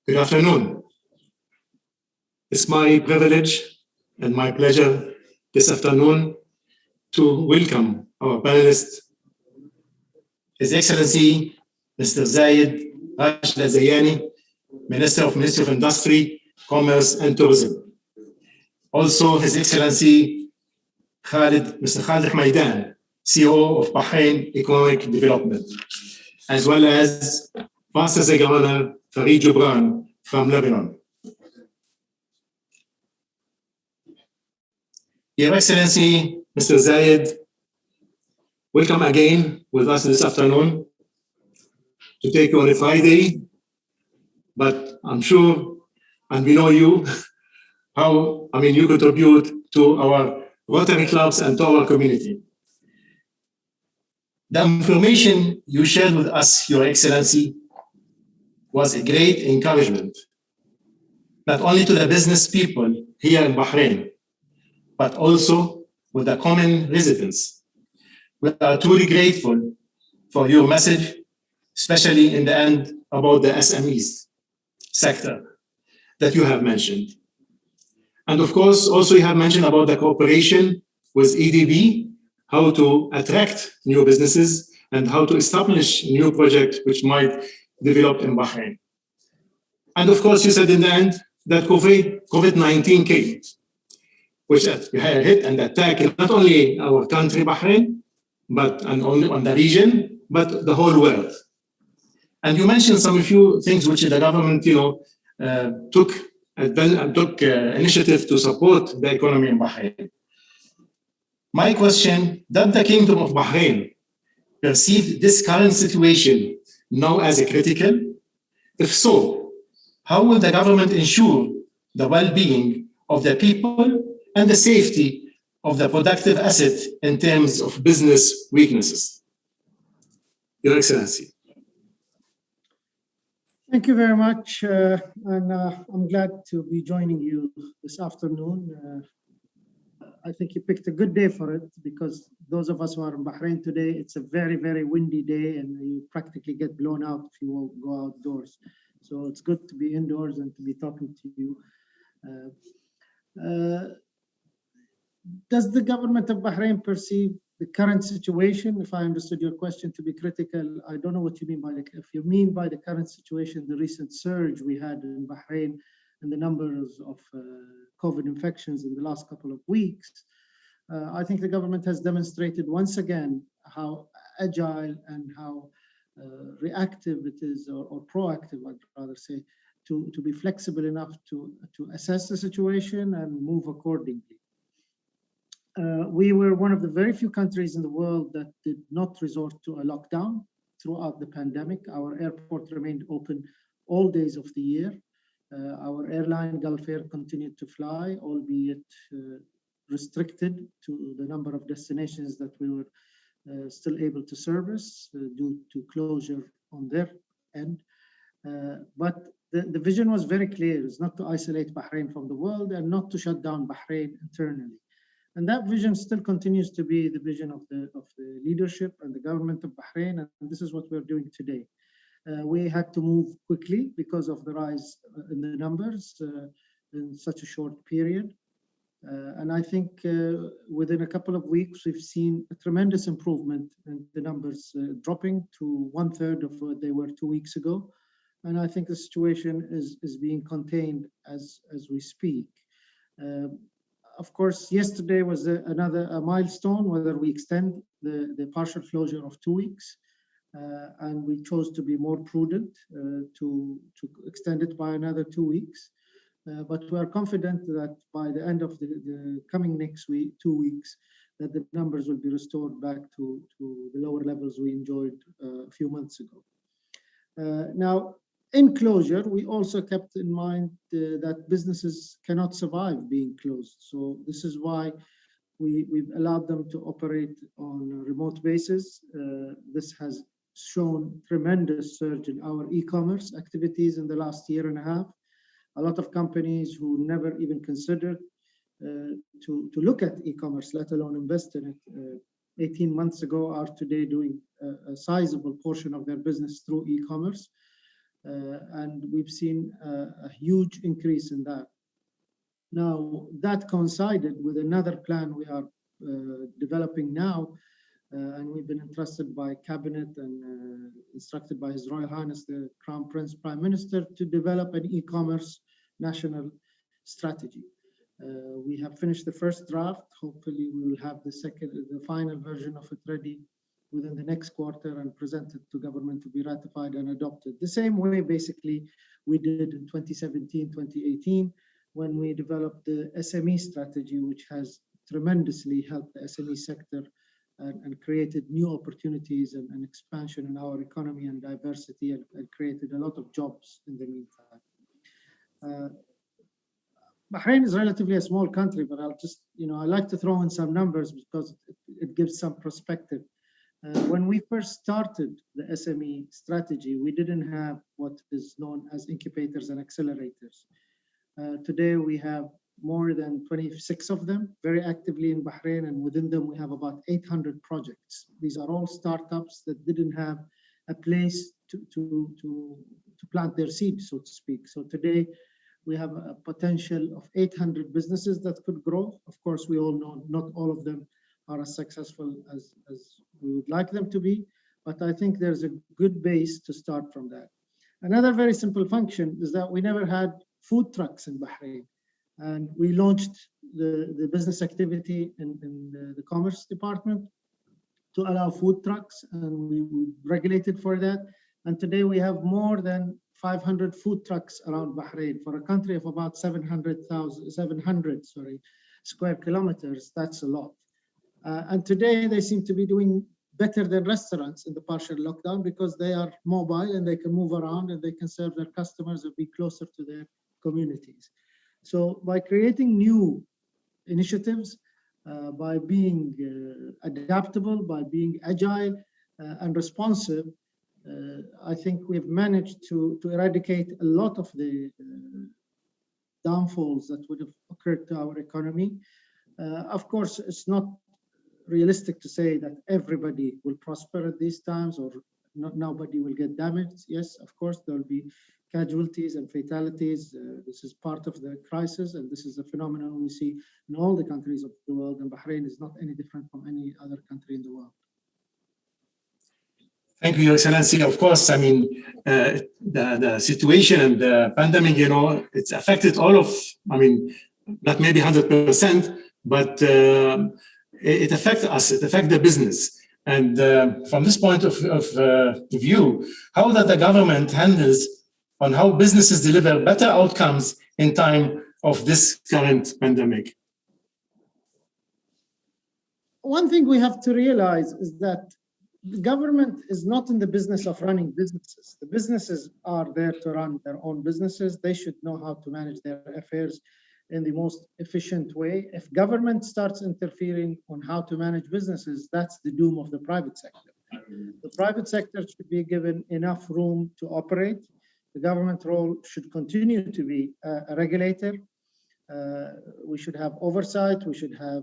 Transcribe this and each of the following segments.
Good afternoon. It's my privilege and my pleasure this afternoon to welcome our panelist, His Excellency Mr. Zayed Alzayani, Minister of Industry, Commerce and Tourism. Also, His Excellency Khalid, Mr. Khalid Humaidan, CEO of Bahrain Economic Development, as well as Vice Governor Farid Gebran from Lebanon. Your Excellency, Mr. Zayed, welcome again with us this afternoon to take you on a Friday, but I'm sure, and we know you, how, you contribute to our Rotary clubs and to our community. The information you shared with us, Your Excellency, was a great encouragement, not only to the business people here in Bahrain, but also with the common residents. We are truly grateful for your message, especially in the end about the SMEs sector that you have mentioned. And of course, also you have mentioned about the cooperation with EDB, how to attract new businesses and how to establish new projects which might develop in Bahrain. And of course, you said in the end that COVID-19 came, which hit and attacked not only our country, Bahrain, but only on the region, but the whole world. And you mentioned some few things which the government, took initiative to support the economy in Bahrain. My question, does the Kingdom of Bahrain perceive this current situation now as a critical? If so, how will the government ensure the well-being of the people and the safety of the productive asset in terms of business weaknesses? Your Excellency. Thank you very much, and I'm glad to be joining you this afternoon. I think you picked a good day for it, because those of us who are in Bahrain today, it's a very, very windy day and you practically get blown out if you won't go outdoors. So it's good to be indoors and to be talking to you. Does the government of Bahrain perceive the current situation, if I understood your question, to be critical? I don't know what you mean by if you mean by the current situation, the recent surge we had in Bahrain and the numbers of COVID infections in the last couple of weeks. I think the government has demonstrated once again how agile and how reactive it is, or proactive, I'd rather say, to be flexible enough to assess the situation and move accordingly. We were one of the very few countries in the world that did not resort to a lockdown throughout the pandemic. Our airport remained open all days of the year. Our airline, Gulf Air, continued to fly, albeit restricted to the number of destinations that we were still able to service due to closure on their end. But the vision was very clear: it's not to isolate Bahrain from the world and not to shut down Bahrain internally. And that vision still continues to be the vision of the leadership and the government of Bahrain, and this is what we're doing today. We had to move quickly because of the rise in the numbers in such a short period. And I think within a couple of weeks, we've seen a tremendous improvement in the numbers dropping to 1/3 of what they were 2 weeks ago. And I think the situation is being contained as we speak. Of course, yesterday was another milestone, whether we extend the partial closure of 2 weeks. And we chose to be more prudent to extend it by another 2 weeks. But we are confident that by the end of the coming next week, 2 weeks, that the numbers will be restored back to the lower levels we enjoyed a few months ago. Now, in closure, we also kept in mind that businesses cannot survive being closed. So this is why we've allowed them to operate on a remote basis. This has shown tremendous surge in our e-commerce activities in the last year and a half. A lot of companies who never even considered to look at e-commerce, let alone invest in it, 18 months ago are today doing a sizable portion of their business through e-commerce. and we've seen a huge increase in that. Now, that coincided with another plan we are developing now, and we've been entrusted by Cabinet and instructed by His Royal Highness the Crown Prince Prime Minister to develop an e-commerce national strategy. We have finished the first draft. Hopefully, we will have the final version of it ready within the next quarter and presented to government to be ratified and adopted. The same way, basically, we did in 2017, 2018, when we developed the SME strategy, which has tremendously helped the SME sector and created new opportunities and expansion in our economy and diversity, and created a lot of jobs in the meantime. Bahrain is relatively a small country, but I'll just, I like to throw in some numbers because it gives some perspective. When we first started the SME strategy, we didn't have what is known as incubators and accelerators. Today, we have more than 26 of them very actively in Bahrain, and within them, we have about 800 projects. These are all startups that didn't have a place to plant their seed, so to speak. So today, we have a potential of 800 businesses that could grow. Of course, we all know not all of them are as successful as we would like them to be, but I think there's a good base to start from that. Another very simple function is that we never had food trucks in Bahrain, and we launched the business activity in the Commerce Department to allow food trucks, and we regulated for that. And today we have more than 500 food trucks around Bahrain. For a country of about 700 square kilometers, that's a lot. And today they seem to be doing better than restaurants in the partial lockdown because they are mobile and they can move around and they can serve their customers and be closer to their communities. So by creating new initiatives, by being adaptable, by being agile and responsive, I think we've managed to eradicate a lot of the downfalls that would have occurred to our economy. Of course, it's not realistic to say that everybody will prosper at these times or nobody will get damaged. Yes, of course, there will be casualties and fatalities. This is part of the crisis, and this is a phenomenon we see in all the countries of the world, and Bahrain is not any different from any other country in the world. Thank you, Your Excellency. Of course, I mean, the situation and the pandemic, it's affected all of, I mean, not maybe 100%, but it affects us, it affects the business. And from this point of view, how that the government handles on how businesses deliver better outcomes in time of this current pandemic? One thing we have to realize is that the government is not in the business of running businesses. The businesses are there to run their own businesses. They should know how to manage their affairs in the most efficient way. If government starts interfering on how to manage businesses, that's the doom of the private sector. The private sector should be given enough room to operate. The government role should continue to be a regulator. We should have oversight. We should have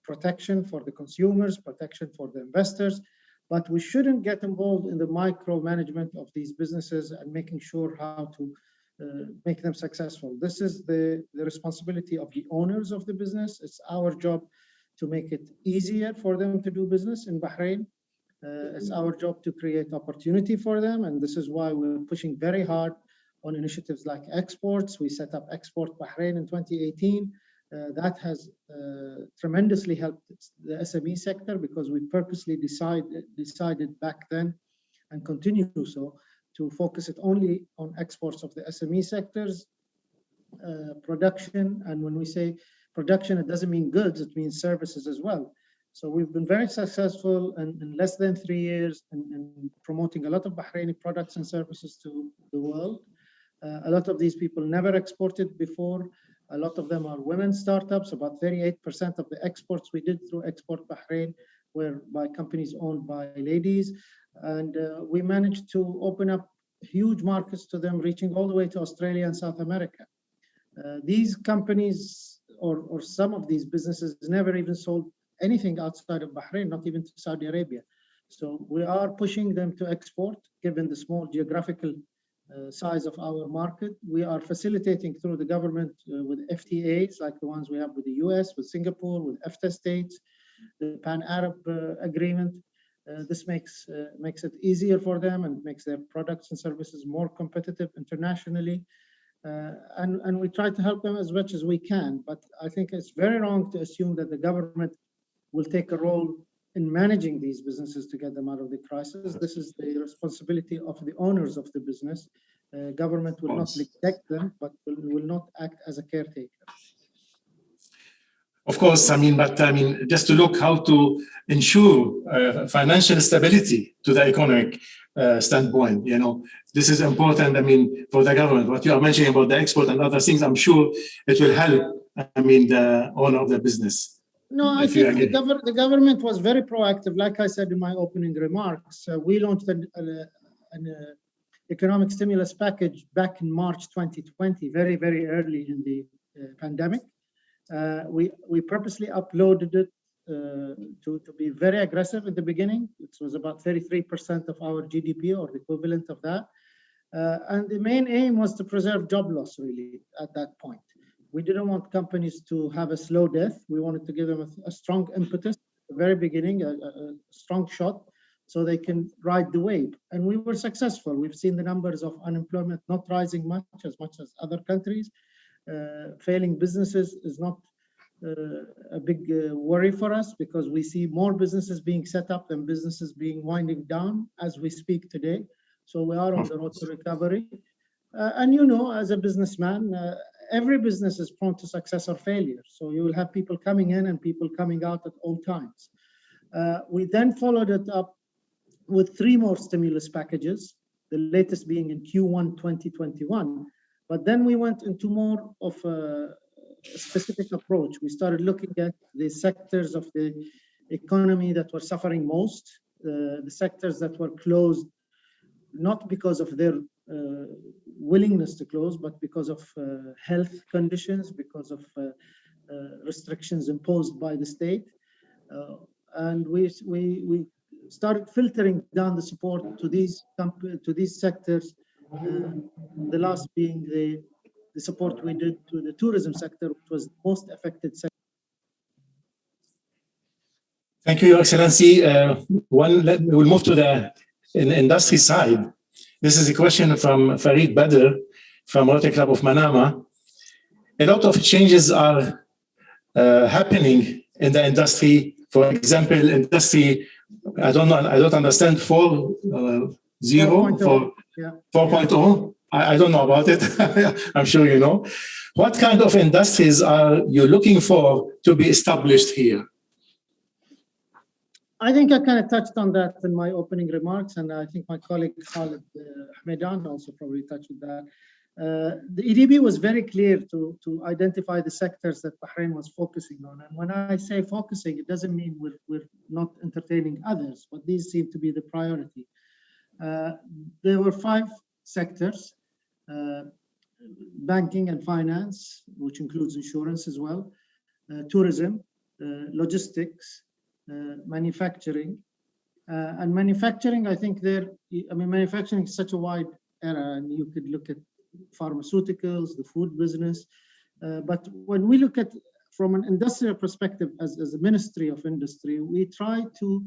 protection for the consumers, protection for the investors, but we shouldn't get involved in the micromanagement of these businesses and making sure how to make them successful. This is the responsibility of the owners of the business. It's our job to make it easier for them to do business in Bahrain. It's our job to create opportunity for them, and this is why we're pushing very hard on initiatives like exports. We set up Export Bahrain in 2018. That has tremendously helped the SME sector because we purposely decided back then and continue so to focus it only on exports of the SME sectors, production. And when we say production, it doesn't mean goods, it means services as well. So we've been very successful in less than 3 years in promoting a lot of Bahraini products and services to the world. A lot of these people never exported before. A lot of them are women startups. About 38% of the exports we did through Export Bahrain were by companies owned by ladies. And we managed to open up huge markets to them, reaching all the way to Australia and South America. These companies or some of these businesses never even sold anything outside of Bahrain, not even to Saudi Arabia. So we are pushing them to export, given the small geographical size of our market. We are facilitating through the government with FTAs like the ones we have with the US, with Singapore, with EFTA states, the Pan-Arab agreement. This makes it easier for them and makes their products and services more competitive internationally. And we try to help them as much as we can. But I think it's very wrong to assume that the government will take a role in managing these businesses to get them out of the crisis. This is the responsibility of the owners of the business. Government will not neglect them, but will not act as a caretaker. Of course, but just to look how to ensure financial stability to the economic standpoint, this is important, for the government. What you are mentioning about the export and other things, I'm sure it will help, the owner of the business. No, I think the government was very proactive. Like I said in my opening remarks, we launched an economic stimulus package back in March 2020, very, very early in the pandemic. We purposely uploaded it to be very aggressive at the beginning. It was about 33% of our GDP or the equivalent of that. And the main aim was to preserve job loss, really, at that point. We didn't want companies to have a slow death. We wanted to give them a strong impetus at the very beginning, a strong shot, so they can ride the wave. And we were successful. We've seen the numbers of unemployment not rising much as other countries. Failing businesses is not a big worry for us because we see more businesses being set up than businesses being winding down as we speak today. So we are on the road to recovery. And as a businessman, every business is prone to success or failure. So you will have people coming in and people coming out at all times. We then followed it up with 3 more stimulus packages, the latest being in Q1 2021. But then we went into more of a specific approach. We started looking at the sectors of the economy that were suffering most, the sectors that were closed, not because of their willingness to close, but because of health conditions, because of restrictions imposed by the state. And we started filtering down the support to these sectors, the last being the support we did to the tourism sector, which was the most affected sector. Thank you, Your Excellency. We'll move to the industry side. This is a question from Farid Badr from Rotary Club of Manama. A lot of changes are happening in the industry. For example, industry, I don't understand 4.0. I don't know about it. I'm sure you know. What kind of industries are you looking for to be established here? I think I kind of touched on that in my opening remarks, and I think my colleague Khalid Humaidan also probably touched on that. The EDB was very clear to identify the sectors that Bahrain was focusing on. And when I say focusing, it doesn't mean we're not entertaining others, but these seem to be the priority. There were 5 sectors: banking and finance, which includes insurance as well, tourism, logistics, manufacturing. And manufacturing, I think manufacturing is such a wide area, and you could look at pharmaceuticals, the food business. But when we look at from an industrial perspective, as a Ministry of Industry, we try to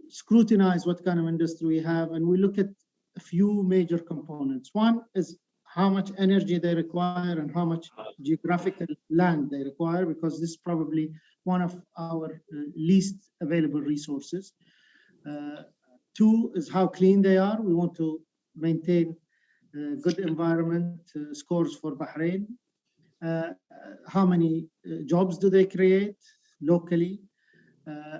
scrutinize what kind of industry we have, and we look at a few major components. One is how much energy they require and how much geographical land they require, because this is probably one of our least available resources. 2 is how clean they are. We want to maintain good environment scores for Bahrain. How many jobs do they create locally?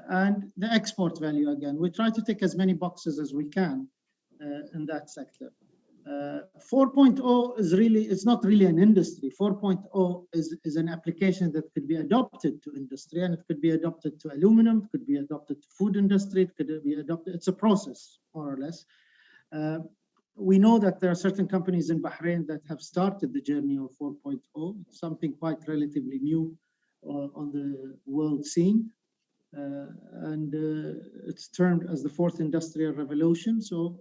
And the export value again. We try to tick as many boxes as we can in that sector. 4.0 is it's not really an industry. 4.0 is an application that could be adopted to industry, and it could be adopted to aluminum, it could be adopted to food industry, it could be adopted. It's a process, more or less. We know that there are certain companies in Bahrain that have started the journey of 4.0, something quite relatively new on the world scene. And it's termed as the 4th industrial revolution. So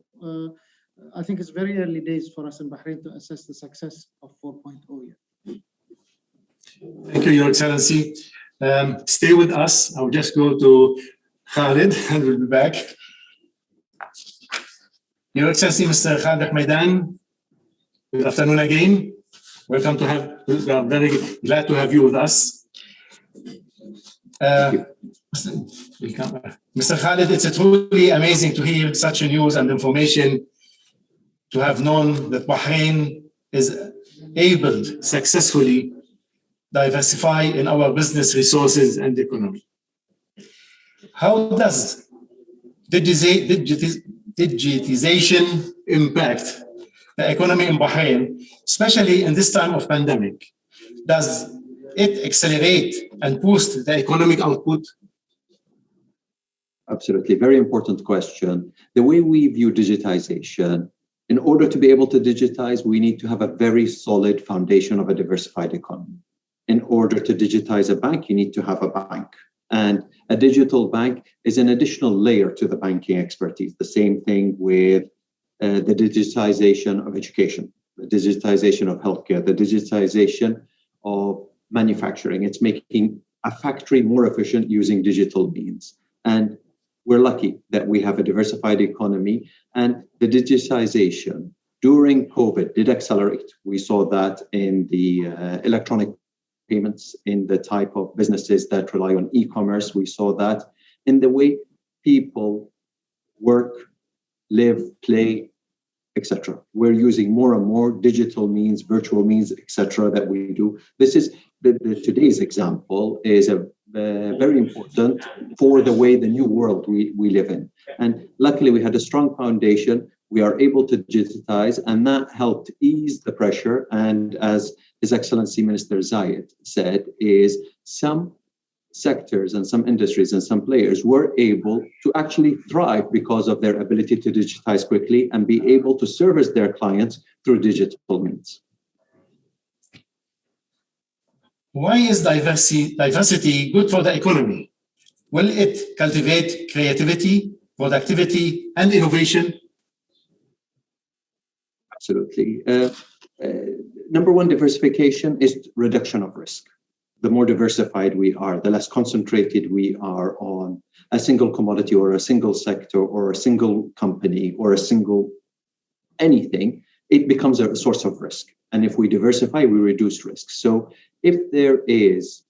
I think it's very early days for us in Bahrain to assess the success of 4.0 yet. Thank you, Your Excellency. Stay with us. I'll just go to Khalid and we'll be back. Your Excellency, Mr. Khalid Humaidan, good afternoon again. Welcome to have, we are very glad to have you with us. Mr. Khalid, it's truly amazing to hear such news and information, to have known that Bahrain is able to successfully diversify in our business resources and economy. How does digitization impact the economy in Bahrain, especially in this time of pandemic? Does it accelerate and boost the economic output? Absolutely, very important question. The way we view digitization, in order to be able to digitize, we need to have a very solid foundation of a diversified economy. In order to digitize a bank, you need to have a bank. And a digital bank is an additional layer to the banking expertise. The same thing with the digitization of education, the digitization of healthcare, the digitization of manufacturing. It's making a factory more efficient using digital means. And we're lucky that we have a diversified economy, and the digitization during COVID did accelerate. We saw that in the electronic payments, in the type of businesses that rely on e-commerce. We saw that in the way people work, live, play, etc. We're using more and more digital means, virtual means, etc. that we do. This is today's example is very important for the way the new world we live in. And luckily we had a strong foundation. We are able to digitize, and that helped ease the pressure. And as His Excellency Minister Zayed said, is some sectors and some industries and some players were able to actually thrive because of their ability to digitize quickly and be able to service their clients through digital means. Why is diversity good for the economy? Will it cultivate creativity, productivity, and innovation? Absolutely. Number one, diversification is reduction of risk. The more diversified we are, the less concentrated we are on a single commodity or a single sector or a single company or a single anything, it becomes a source of risk. And if we diversify, we reduce risk. So if there is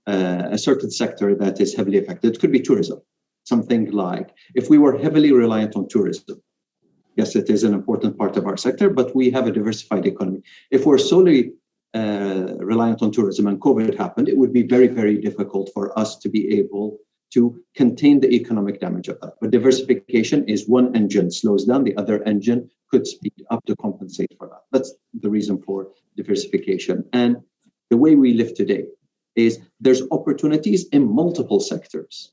a certain sector that is heavily affected, it could be tourism. Something like if we were heavily reliant on tourism, yes, it is an important part of our sector, but we have a diversified economy. If we're solely reliant on tourism and COVID happened, it would be very, very difficult for us to be able to contain the economic damage of that. But diversification is one engine slows down, the other engine could speed up to compensate for that. That's the reason for diversification. And the way we live today is there's opportunities in multiple sectors.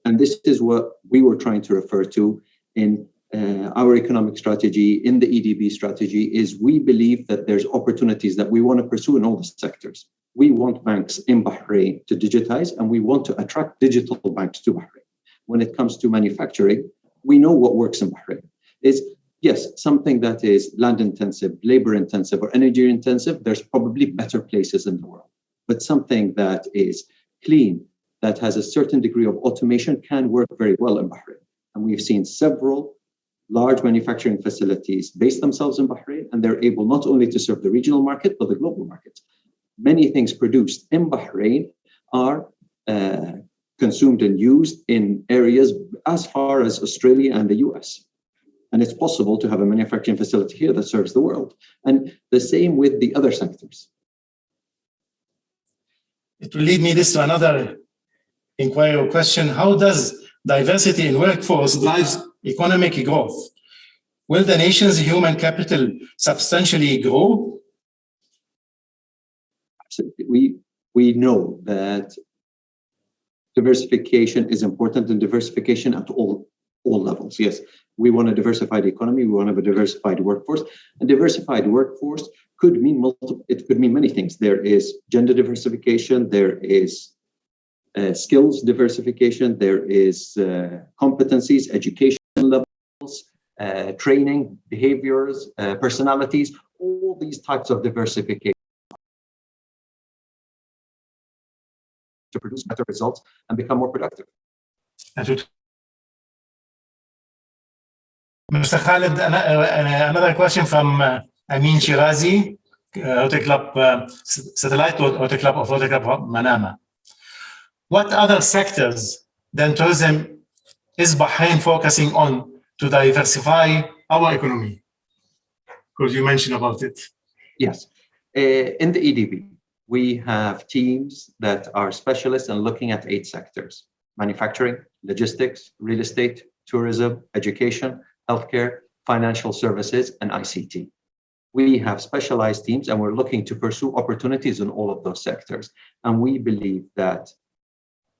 And this is what we were trying to refer to in our economic strategy, in the EDB strategy, is we believe that there's opportunities that we want to pursue in all the sectors. We want banks in Bahrain to digitize, and we want to attract digital banks to Bahrain. When it comes to manufacturing, we know what works in Bahrain. Is yes, something that is land intensive, labor intensive, or energy intensive, there's probably better places in the world. But something that is clean, that has a certain degree of automation, can work very well in Bahrain. And we've seen several large manufacturing facilities base themselves in Bahrain, and they're able not only to serve the regional market, but the global market. Many things produced in Bahrain are consumed and used in areas as far as Australia and the US. And it's possible to have a manufacturing facility here that serves the world. And the same with the other sectors. It will lead me this to another inquiry or question. How does diversity in workforce drive economic growth? Will the nation's human capital substantially grow? Absolutely. We know that diversification is important, and diversification at all levels. Yes, we want a diversified economy. We want to have a diversified workforce. A diversified workforce could mean it could mean many things. There is gender diversification. There is skills diversification. There is competencies, education levels. training, behaviors, personalities, all these types of diversification to produce better results and become more productive. Mr. Khalid, another question from Amin Shirazi, Rotary Club, Satellite Rotary Club of Rotary Club Manama. What other sectors than tourism is Bahrain focusing on to diversify our economy? Because you mentioned about it. Yes. In the EDB, we have teams that are specialists in looking at 8 sectors: manufacturing, logistics, real estate, tourism, education, healthcare, financial services, and ICT. We have specialized teams and we're looking to pursue opportunities in all of those sectors. And we believe that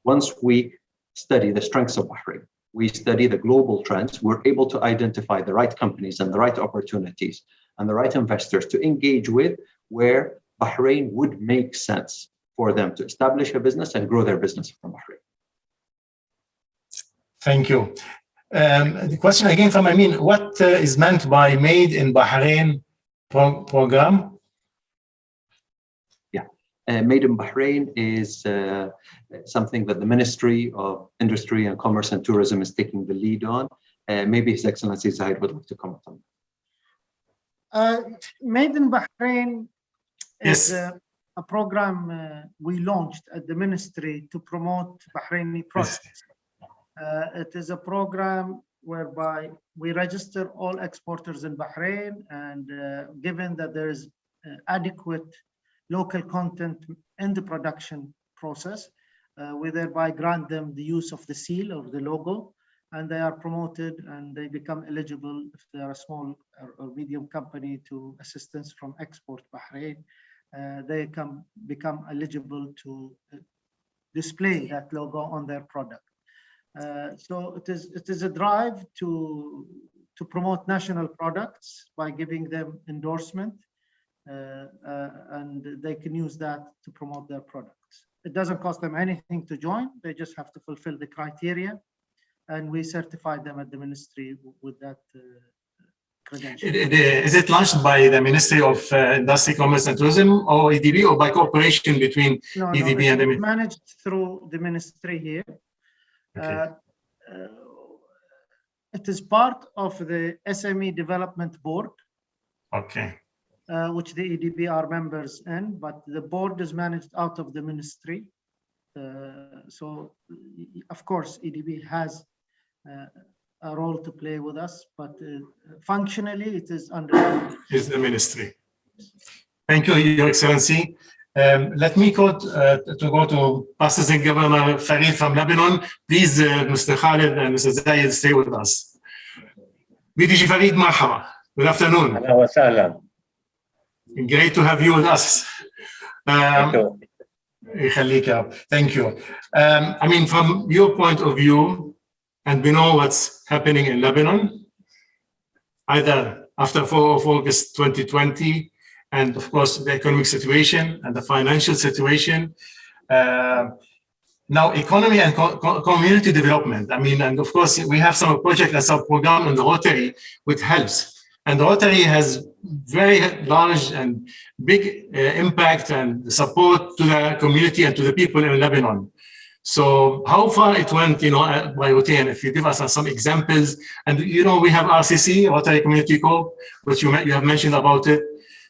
once we study the strengths of Bahrain, we study the global trends, we're able to identify the right companies and the right opportunities and the right investors to engage with, where Bahrain would make sense for them to establish a business and grow their business from Bahrain. Thank you. The question again from Amin, what is meant by Made in Bahrain program? Yeah, Made in Bahrain is something that the Ministry of Industry and Commerce and Tourism is taking the lead on. Maybe His Excellency Zayed would like to comment on that. Made in Bahrain is a program we launched at the ministry to promote Bahraini products. It is a program whereby we register all exporters in Bahrain, and given that there is adequate local content in the production process, we thereby grant them the use of the seal or the logo, and they are promoted and they become eligible if they are a small or medium company to assistance from Export Bahrain. They can become eligible to display that logo on their product. So it is a drive to promote national products by giving them endorsement, and they can use that to promote their products. It doesn't cost them anything to join. They just have to fulfill the criteria, and we certify them at the ministry with that credential. Is it launched by the Ministry of Industry, Commerce and Tourism, or EDB, or by cooperation between EDB and the ministry? Managed through the ministry here. Okay. It is part of the SME Development Board, okay, which the EDB are members in, but the board is managed out of the ministry. So, of course, EDB has a role to play with us, but functionally it is under the ministry. Thank you, Your Excellency. Let me go to Pastors and Governor Farid from Lebanon. Please, Mr. Khalid and Mr. Zayed, stay with us. BDG Farid, marhaba. Good afternoon. Hello, wassalam. Great to have you with us. Thank you. Thank you. I mean, from your point of view, and we know what's happening in Lebanon, either after 4 of August 2020, and of course, the economic situation and the financial situation. Now, economy and community development. I mean, and of course, we have some project and some program in the Rotary which helps. And the Rotary has very large and big impact and support to the community and to the people in Lebanon. So how far it went, by Rotary, and if you give us some examples. And, we have RCC, Rotary Community Corp, which you have mentioned about it.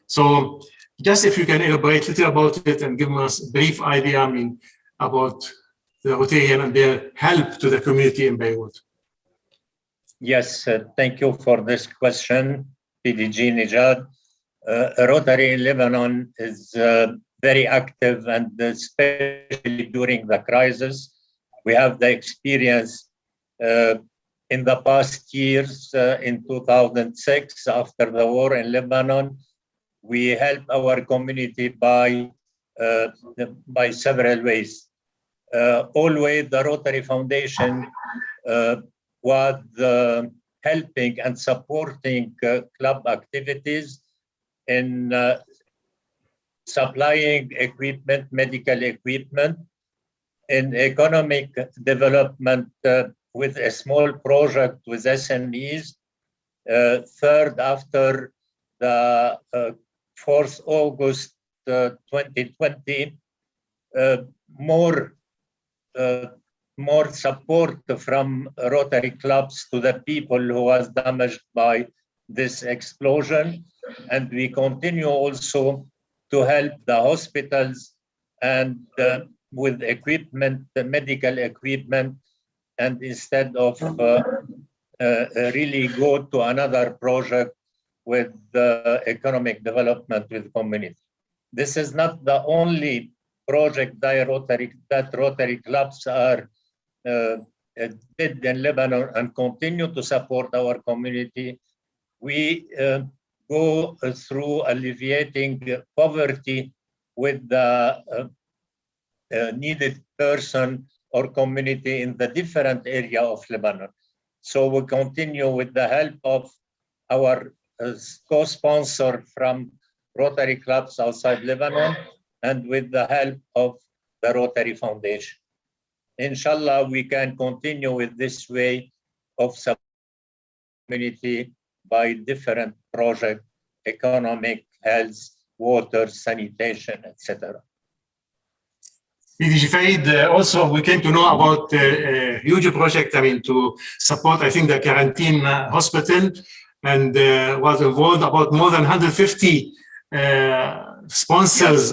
So just if you can elaborate a little about it and give us a brief idea, about the Rotarian and their help to the community in Beirut. Yes, thank you for this question, PDG Nijad. Rotary in Lebanon is very active, and especially during the crisis. We have the experience in the past years, in 2006, after the war in Lebanon. We help our community by several ways. Always the Rotary Foundation was helping and supporting club activities in supplying equipment, medical equipment, in economic development with a small project with SMEs, Third, after the 4th August 2020, more support from Rotary clubs to the people who was damaged by this explosion. And we continue also to help the hospitals and with equipment, the medical equipment, and instead of really go to another project with economic development with community. This is not the only project that Rotary clubs are did in Lebanon and continue to support our community. We go through alleviating poverty with the needed person or community in the different area of Lebanon. So we continue with the help of our co-sponsor from Rotary clubs outside Lebanon and with the help of the Rotary Foundation. Inshallah, we can continue with this way of support community by different projects, economic, health, water, sanitation, etc. PDG Farid, also we came to know about a huge project, to support, I think, the quarantine hospital, and was involved about more than 150 sponsors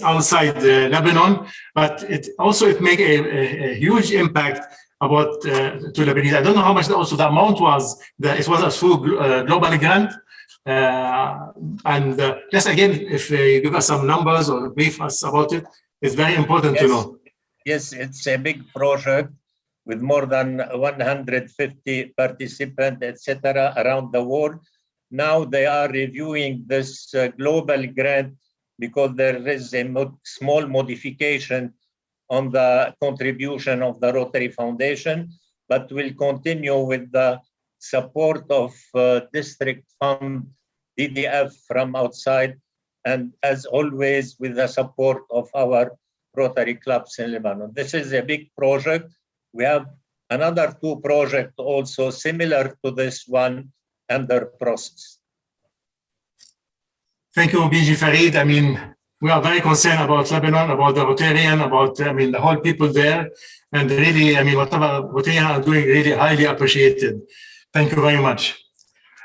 outside Lebanon, but it make a huge impact about to Lebanese. I don't know how much also the amount was. It was a full global grant. And just again, if you give us some numbers or brief us about it, it's very important to know. Yes, it's a big project with more than 150 participants, etc., around the world. Now they are reviewing this global grant because there is a small modification on the contribution of the Rotary Foundation, but we'll continue with the support of district fund, DDF from outside, and as always with the support of our Rotary clubs in Lebanon. This is a big project. We have another 2 projects also similar to this one under process. Thank you, PDG Farid. We are very concerned about Lebanon, about the Rotarian, about the whole people there, and really, whatever Rotarian are doing, really highly appreciated. Thank you very much.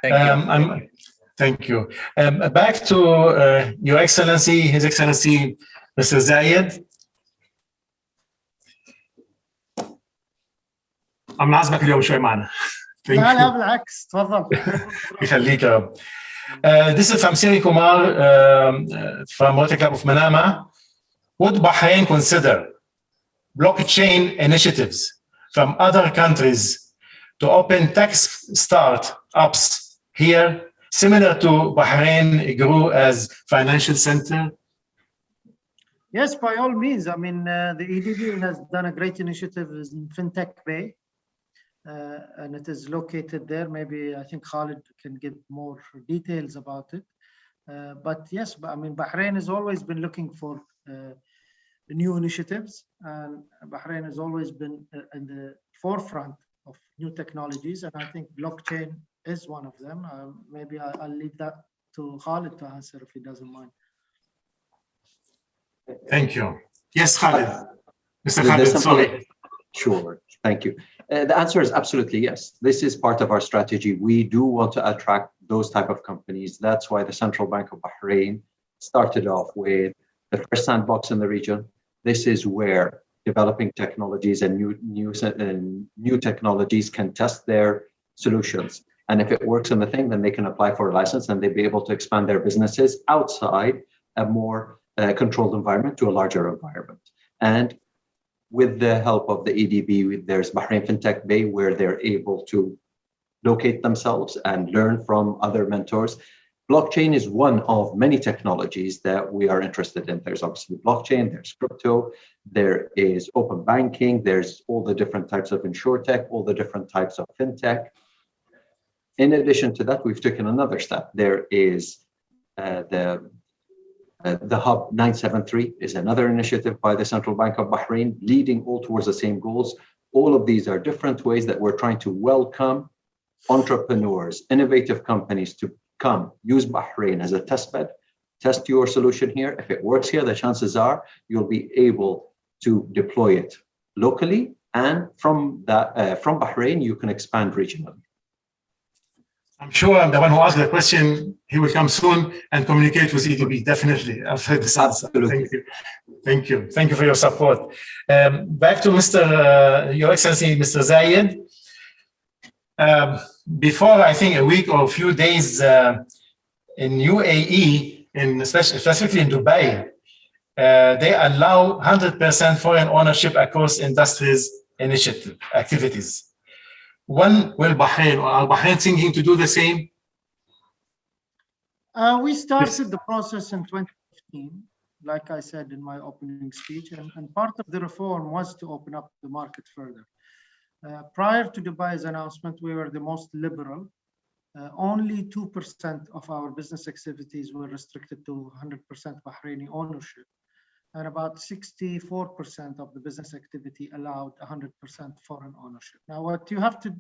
Thank you. Thank you. Back to Your Excellency, His Excellency, Mr. Zayed. I'm نعزمك اليوم شوي معنا. لا بالعكس تفضل. يخليك يا رب. This is from Siri Kumar from Rotary Club of Manama. Would Bahrain consider blockchain initiatives from other countries to open tax start-ups here, similar to Bahrain grew as financial center? Yes, by all means. The EDB has done a great initiative in FinTech Bay, and it is located there. Maybe I think Khalid can give more details about it. But yes, Bahrain has always been looking for new initiatives, and Bahrain has always been in the forefront of new technologies, and I think blockchain is one of them. Maybe I'll leave that to Khalid to answer if he doesn't mind. Thank you. Yes, Khalid. Mr. Khalid, sorry. Sure, thank you. The answer is absolutely yes. This is part of our strategy. We do want to attract those type of companies. That's why the Central Bank of Bahrain started off with the first sandbox in the region. This is where developing technologies and new technologies can test their solutions. And if it works in the thing, then they can apply for a license and they'll be able to expand their businesses outside a more controlled environment to a larger environment. And with the help of the EDB, there's Bahrain FinTech Bay, where they're able to locate themselves and learn from other mentors. Blockchain is one of many technologies that we are interested in. There's obviously blockchain, there's crypto, there is open banking, there's all the different types of insurtech, all the different types of fintech. In addition to that, we've taken another step. There is the Hub 973 is another initiative by the Central Bank of Bahrain, leading all towards the same goals. All of these are different ways that we're trying to welcome entrepreneurs, innovative companies to come use Bahrain as a test bed, test your solution here. If it works here, the chances are you'll be able to deploy it locally, and from Bahrain, you can expand regionally. I'm sure I'm the one who asked the question. He will come soon and communicate with EDB. Definitely. I've heard this answer. Absolutely. Thank you. Thank you. Thank you for your support. Back to Your Excellency, Mr. Zayed. Before, I think, a week or a few days in UAE, specifically in Dubai, they allow 100% foreign ownership across industries initiative activities. When will Bahrain, or are Bahrain thinking to do the same? We started the process in 2015, like I said in my opening speech, and part of the reform was to open up the market further. Prior to Dubai's announcement, we were the most liberal. Only 2% of our business activities were restricted to 100% Bahraini ownership, and about 64% of the business activity allowed 100% foreign ownership. Now, what you have to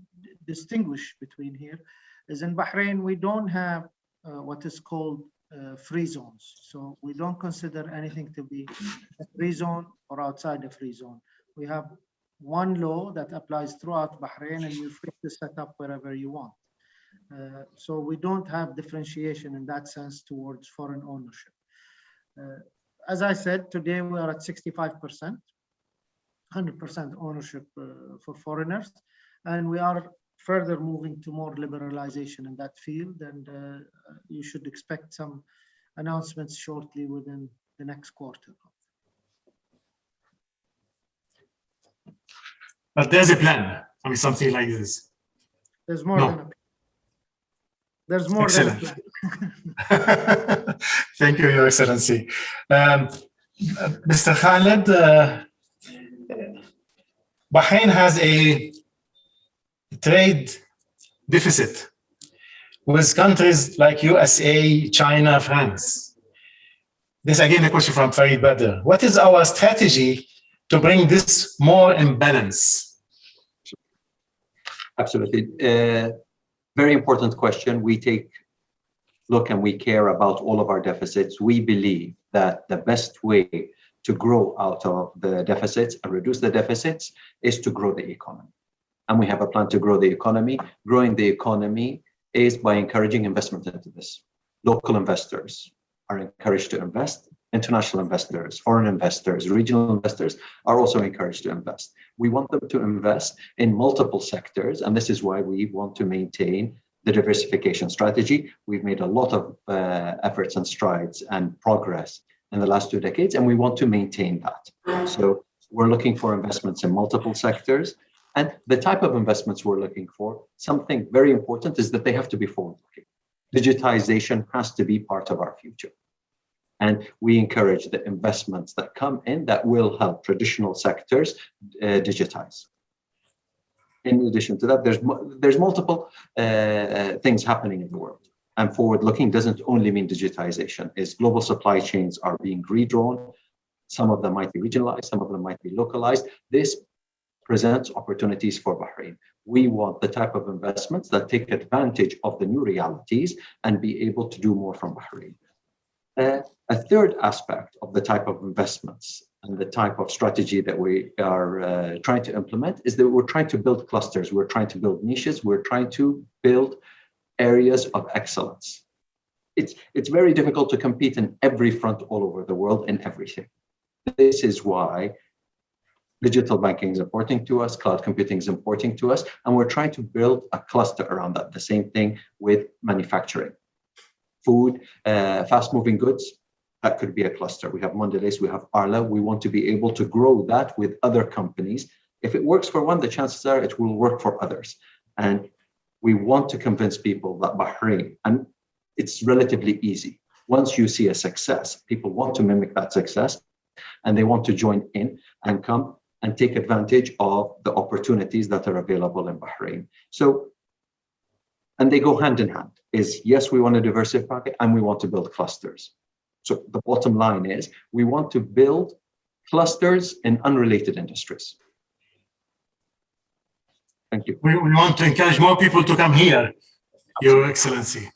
distinguish between here is in Bahrain, we don't have what is called free zones. So we don't consider anything to be a free zone or outside the free zone. We have one law that applies throughout Bahrain, and you're free to set up wherever you want. So we don't have differentiation in that sense towards foreign ownership. As I said, today we are at 65%, 100% ownership for foreigners, and we are further moving to more liberalization in that field, and you should expect some announcements shortly within the next quarter. But there's a plan. I mean, something like this. There's more than a plan. There's more Excellent. than a plan. Thank you, Your Excellency. Mr. Khalid, Bahrain has a trade deficit with countries like USA, China, France. This again a question from Farid Badr. What is our strategy to bring this more in balance? Absolutely. Very important question. We take look and we care about all of our deficits. We believe that the best way to grow out of the deficits and reduce the deficits is to grow the economy. And we have a plan to grow the economy. Growing the economy is by encouraging investment into this. Local investors are encouraged to invest. International investors, foreign investors, regional investors are also encouraged to invest. We want them to invest in multiple sectors, and this is why we want to maintain the diversification strategy. We've made a lot of efforts and strides and progress in the last 2 decades, and we want to maintain that. So we're looking for investments in multiple sectors, and the type of investments we're looking for, something very important is that they have to be forward-looking. Digitization has to be part of our future. And we encourage the investments that come in that will help traditional sectors digitize. In addition to that, there's multiple things happening in the world. And forward-looking doesn't only mean digitization. Is global supply chains are being redrawn. Some of them might be regionalized, some of them might be localized. This presents opportunities for Bahrain. We want the type of investments that take advantage of the new realities and be able to do more from Bahrain. A third aspect of the type of investments and the type of strategy that we are trying to implement is that we're trying to build clusters, we're trying to build niches, we're trying to build areas of excellence. It's very difficult to compete in every front all over the world in everything. This is why digital banking is important to us, cloud computing is important to us, and we're trying to build a cluster around that. The same thing with manufacturing. Food, fast-moving goods, that could be a cluster. We have Mondelez, we have Arla. We want to be able to grow that with other companies. If it works for one, the chances are it will work for others. And we want to convince people that Bahrain, and it's relatively easy. Once you see a success, people want to mimic that success, and they want to join in and come and take advantage of the opportunities that are available in Bahrain. So, and they go hand in hand. Is yes, we want to diversify and we want to build clusters. So the bottom line is we want to build clusters in unrelated industries. Thank you. We want to encourage more people to come here, Your Excellency.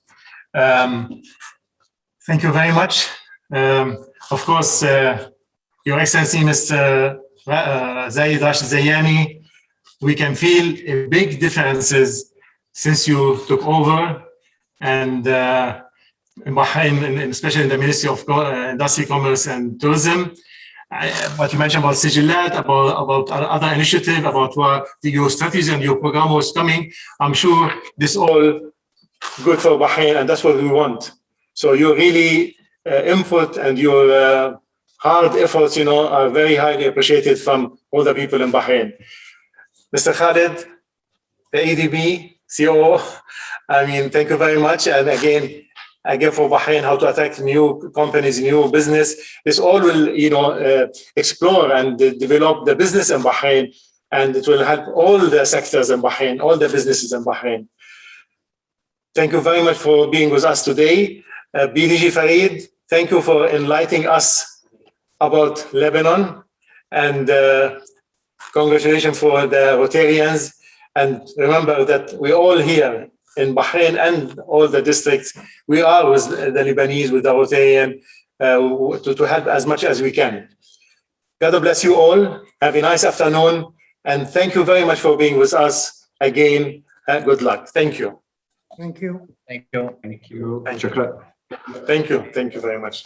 Thank you very much. Of course, Your Excellency, Mr. Zayed Alzayani, we can feel big differences since you took over, and in Bahrain, especially in the Ministry of Industry, Commerce and Tourism. What you mentioned about Sijillat, about other initiative, about what your strategy and your program was coming, I'm sure this all good for Bahrain, and that's what we want. So your really input and your hard efforts, are very highly appreciated from all the people in Bahrain. Mr. Khalid, the ADB, COO, thank you very much. And again for Bahrain, how to attract new companies, new business. This all will, explore and develop the business in Bahrain, and it will help all the sectors in Bahrain, all the businesses in Bahrain. Thank you very much for being with us today. BDG Farid, thank you for enlightening us about Lebanon, and congratulations for the Rotarians. And remember that we're all here in Bahrain and all the districts. We are with the Lebanese, with the Rotarian, to help as much as we can. God bless you all. Have a nice afternoon. And thank you very much for being with us again. Good luck. Thank you. Thank you. Thank you. Thank you. Thank you. Thank you very much.